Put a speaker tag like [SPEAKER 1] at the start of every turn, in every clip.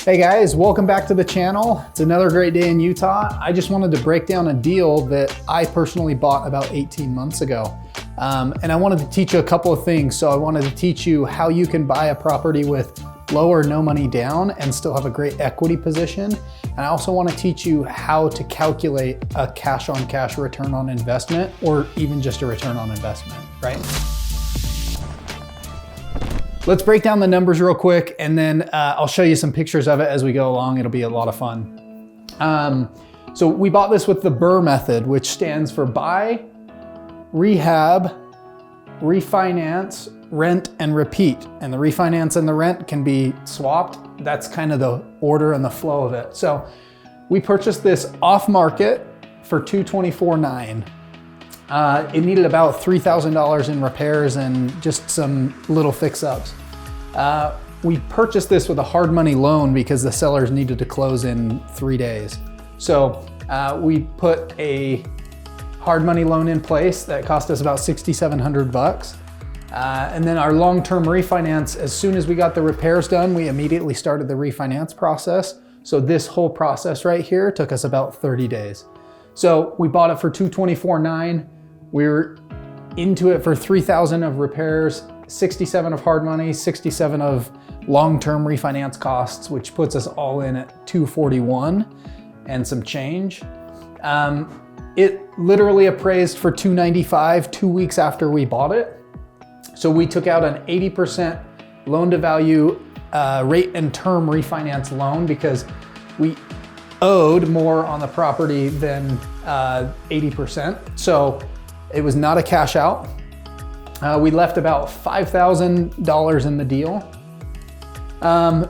[SPEAKER 1] Hey guys, welcome back to the channel. It's another great day in Utah. I just wanted to break down a deal that I personally bought about 18 months ago. And I wanted to teach you a couple of things. So I wanted to teach you how you can buy a property with low or no money down and still have a great equity position. And I also want to teach you how to calculate a cash on cash return on investment, or even just a return on investment, right? Let's break down the numbers real quick, and then I'll show you some pictures of it as we go along. It'll be a lot of fun. So we bought this with the BRRRR method, which stands for buy, rehab, refinance, rent, and repeat. And the refinance and the rent can be swapped. That's kind of the order and the flow of it. So we purchased this off market for $224,900. It needed about $3,000 in repairs and just some little fix-ups. We purchased this with a hard money loan because the sellers needed to close in 3 days. So we put a hard money loan in place that cost us about $6,700. And then our long-term refinance, as soon as we got the repairs done, we immediately started the refinance process. So this whole process right here took us about 30 days. So we bought it for $224,900. We were into it for $3,000 of repairs, $67,000 of hard money, $67,000 of long-term refinance costs, which puts us all in at $241,000 and some change. It literally appraised for $295,000 2 weeks after we bought it. So we took out an 80% loan to value rate and term refinance loan because we owed more on the property than 80%. So it was not a cash out. We left about $5,000 in the deal.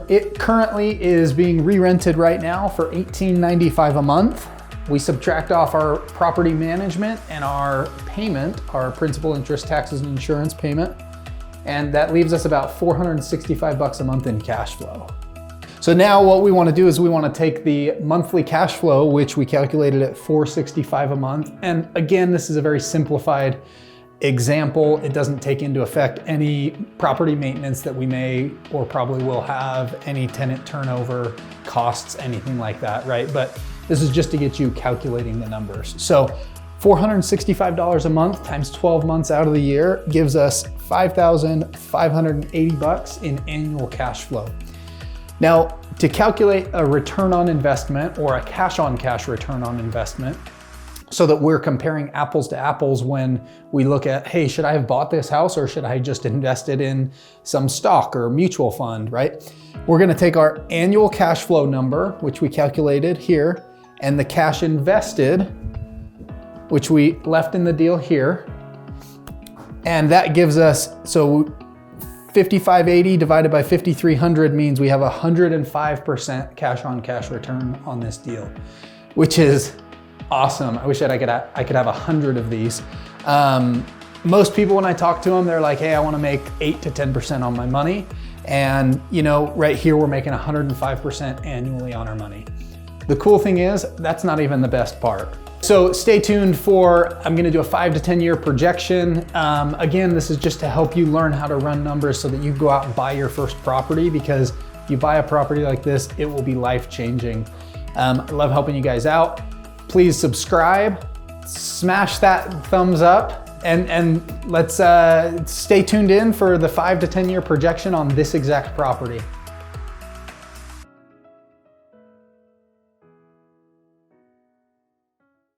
[SPEAKER 1] It currently is being re-rented right now for $18.95 a month. We subtract off our property management and our payment, our principal, interest, taxes, and insurance payment, and that leaves us about $465 a month in cash flow. So now what we want to do is we want to take the monthly cash flow, which we calculated at $465 a month. And again, this is a very simplified example. It doesn't take into effect any property maintenance that we may or probably will have, any tenant turnover costs, anything like that, right? But this is just to get you calculating the numbers. So $465 a month times 12 months out of the year gives us $5,580 in annual cash flow. Now, to calculate a return on investment or a cash on cash return on investment, so that we're comparing apples to apples when we look at, hey, should I have bought this house or should I just invested in some stock or mutual fund, right? We're gonna take our annual cash flow number, which we calculated here, and the cash invested, which we left in the deal here. And that gives us, so 5,580 divided by 5,300 means we have 105% cash on cash return on this deal, which is awesome. I wish that I could have 100 of these. Most people, when I talk to them, they're like, hey, I want to make 8 to 10% on my money. And you know, right here, we're making 105% annually on our money. The cool thing is that's not even the best part. So stay tuned for, I'm gonna do a 5 to 10 year projection. Again, this is just to help you learn how to run numbers so that you go out and buy your first property, because if you buy a property like this, it will be life-changing. I love helping you guys out. Please subscribe, smash that thumbs up, and let's stay tuned in for the 5 to 10 year projection on this exact property.